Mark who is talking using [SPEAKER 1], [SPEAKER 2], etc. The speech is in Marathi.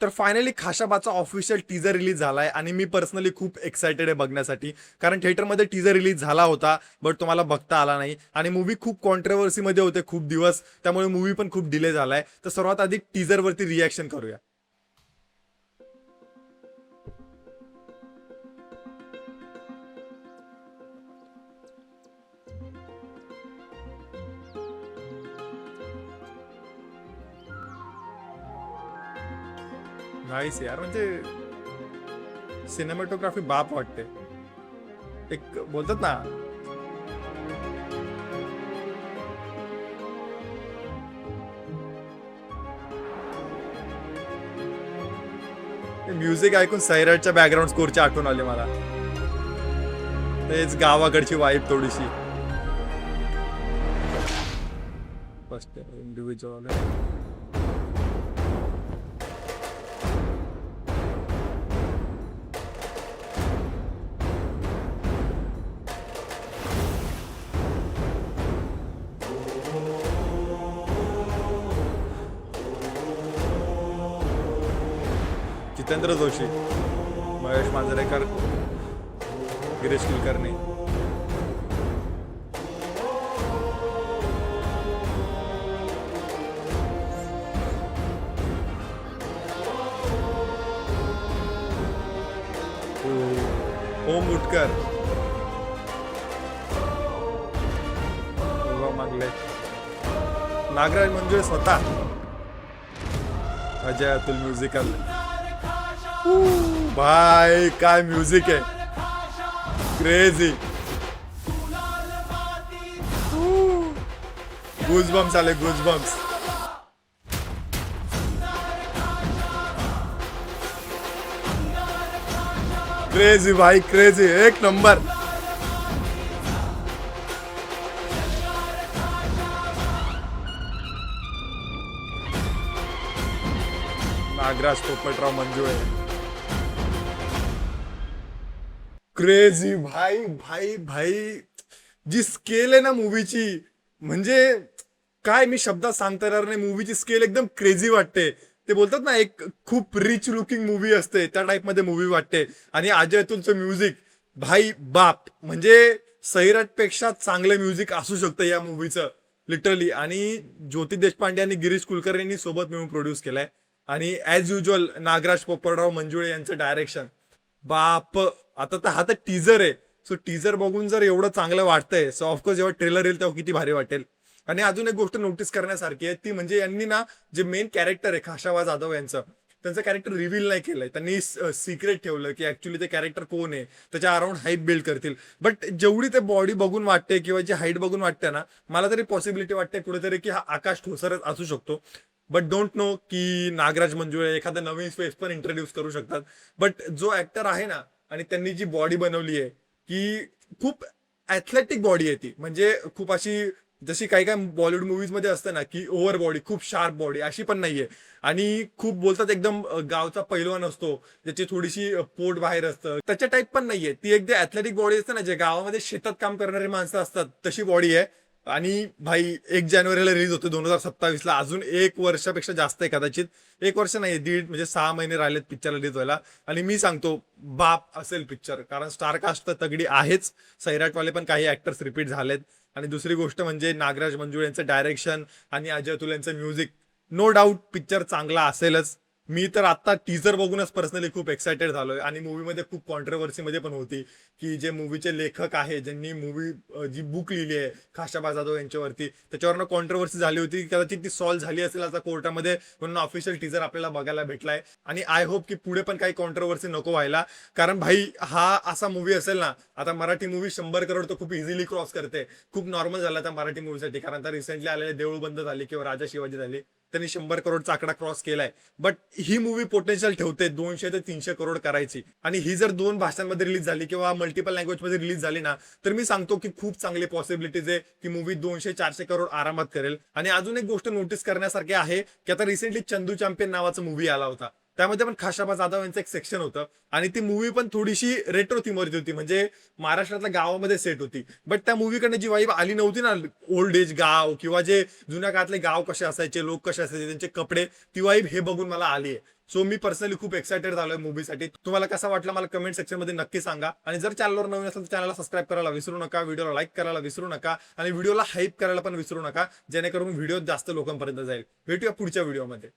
[SPEAKER 1] तर फायनली खाशाबाचा ऑफिशियल टीजर रिलीज झालाय आणि मी पर्सनली खूप एक्सायटेड आहे बघण्यासाठी. कारण थिएटरमध्ये टीजर रिलीज झाला होता, बट तुम्हाला बघता आला नाही आणि मूवी खूप कॉन्ट्रोवर्सीमध्ये होते खूप दिवस, त्यामुळे मूवी पण खूप डिले झालाय. तर सर्वात आधी टीजरवरती रिॲक्शन करूया. नाईस यार, म्हणजे सिनेमॅटोग्राफी बाप वाटते. एक बोलतात ना, म्युझिक ऐकून सैराटच्या बॅकग्राऊंड स्कोरची आठवण आली मला. तेच गावाकडची वाईब थोडीशी. First individual Jitendra Joshi, Mahesh Manjrekar, Girish Kulkarni. ओम मुटकर, मागले नागराज मंजुळे स्वतः, अजय अतुल म्युझिकल. भाई काय म्युझिक आहे, क्रेझी. गुजबम्स आले, गुजबम्स. क्रेझी भाई, क्रेझी, एक नंबर. नागराज पोपटराव मंजुळे, क्रेझी भाई भाई भाई. जी स्केल आहे ना मूवीची, म्हणजे काय मी शब्दात सांगता येणार नाही. मूवीची स्केल एकदम क्रेझी वाटते. ते बोलतात ना, एक खूप रिच लुकिंग मूवी असते त्या टाइप मध्ये मूवी वाटते. आणि अजय अतुलचं म्युझिक भाई बाप, म्हणजे सैराट पेक्षा चांगलं म्युझिक असू शकतं या मूवीचं लिटरली. आणि ज्योती देशपांडे आणि गिरीश कुलकर्णींनी सोबत मिळून प्रोड्यूस केलाय. आणि ऍज युजल नागराज पोपटराव मंजुळे यांचं डायरेक्शन बाप. आता तर हा तर टीजर आहे, सो टीजर बघून जर एवढं चांगलं वाटतंय, सो ऑफकोर्स जेव्हा ट्रेलर येईल तेव्हा किती भारी वाटेल. आणि अजून एक गोष्ट नोटीस करण्यासारखी आहे ती म्हणजे यांनी ना, जे मेन कॅरेक्टर आहे खाशाबा जाधव यांचं, त्यांचं कॅरेक्टर रिव्हील नाही केलंय त्यांनी. सिक्रेट ठेवलं की ऍक्च्युली ते कॅरेक्टर कोण आहे, त्याच्या अराउंड हाईट बिल्ड करतील. बट जेवढी ते बॉडी बघून वाटते किंवा जी हाईट बघून वाटते ना, मला तरी पॉसिबिलिटी वाटते कुठेतरी की हा आकाश ठोसरच असू शकतो. बट डोंट नो की नागराज मंजुळे एखादा नवीन फेस पण इंट्रोड्यूस करू शकतात. बट जो ऍक्टर आहे ना, आणि त्यांनी जी बॉडी बनवली आहे की खूप ऍथलेटिक बॉडी आहे ती, म्हणजे खूप अशी जशी काही काही बॉलिवूड मुव्हीज मध्ये असतं ना की ओव्हर बॉडी, खूप शार्प बॉडी, अशी पण नाहीये. आणि खूप बोलतात एकदम गावचा पैलवान असतो ज्याची थोडीशी पोट बाहेर असतं, त्याच्या टाईप पण नाहीये ती. एकदा ऍथलेटिक बॉडी असते ना, जे गावामध्ये शेतात काम करणारे माणसं असतात तशी बॉडी आहे. आणि भाई 1 जानेवारीला रिलीज होतो 2027ला, अजून 1 वर्षापेक्षा जास्त आहे कदाचित. 1 वर्ष नाही, दीड म्हणजे 6 महिने राहिलेत पिक्चरला रिलीज व्हायला. आणि मी सांगतो बाप असेल पिक्चर, कारण स्टारकास्ट तर तगडी आहेच. सैराटवाले पण काही ऍक्टर्स रिपीट झालेत. आणि दुसरी गोष्ट म्हणजे नागराज मंजुळे यांचं डायरेक्शन आणि अजय अतुल यांचं म्युझिक, नो डाऊट पिक्चर चांगला असेलच. मी तर आता टीजर बघूनच पर्सनली खूप एक्सायटेड झालोय. आणि मूवीमध्ये खूप कॉन्ट्रोवर्सीमध्ये पण होती की जे मूवीचे लेखक आहे, ज्यांनी मूवी जी बुक लिहिली आहे खाशाबा जाधव यांच्यावरती, त्याच्यावरनं कॉन्ट्रोवर्सी झाली होती. कदाचित ती सॉल्व्ह झाली असेल आता कोर्टामध्ये, म्हणून ऑफिशियल टीजर आपल्याला बघायला भेटलाय. आणि आय होप की पुढे पण काही कॉन्ट्रोवर्सी नको व्हायला. कारण भाई हा असा मूवी असेल ना, आता मराठी मूवी 100 करोड तर खूप इझिली क्रॉस करते. खूप नॉर्मल झाला त्या मराठी मूवीसाठी, कारण आता रिसेंटली आलेले देऊळ बंद झाली किंवा राजा शिवाजी झाली, त्यांनी 100 करोडचा आकडा क्रॉस केलाय. बट ही मूवी पोटेन्शियल ठेवते 200 ते 300 करोड करायची. आणि ही जर 2 भाषांमध्ये रिलीज झाली किंवा मल्टिपल लँग्वेजमध्ये रिलीज झाली ना, तर मी सांगतो की खूप चांगली पॉसिबिलिटीज आहे की मूवी 200-400 करोड आरामात करेल. आणि अजून एक गोष्ट नोटीस करण्यासारखी आहे की आता रिसेंटली चंदू चॅम्पियन नावाचा मूवी आला होता, त्यामध्ये पण खाशाबा जाधव यांचं एक सेक्शन होतं. आणि ती मूवी पण थोडीशी रेट्रो थीमवरती होती, म्हणजे महाराष्ट्रातल्या गावामध्ये सेट होती. बट त्या मूवीकडनं जी वाईब आली नव्हती ना, ओल्ड एज गाव किंवा जे जुन्या काळातले गाव कसे असायचे, लोक कसे असायचे, त्यांचे कपडे, ती वाईब हे बघून मला आली आहे. सो मी पर्सनली खूप एक्सायटेड झालोय मूवीसाठी. तुम्हाला कसा वाटला मला कमेंट सेक्शन मध्ये नक्की सांगा. आणि जर चॅनलवर नवीन असेल तर चॅनलला सबस्क्राईब करायला विसरू नका, व्हिडिओला लाईक करायला विसरू नका आणि व्हिडिओला हाईप करायला पण विसरू नका, जेणेकरून व्हिडिओ जास्त लोकांपर्यंत जाईल. भेटूया पुढच्या व्हिडिओमध्ये.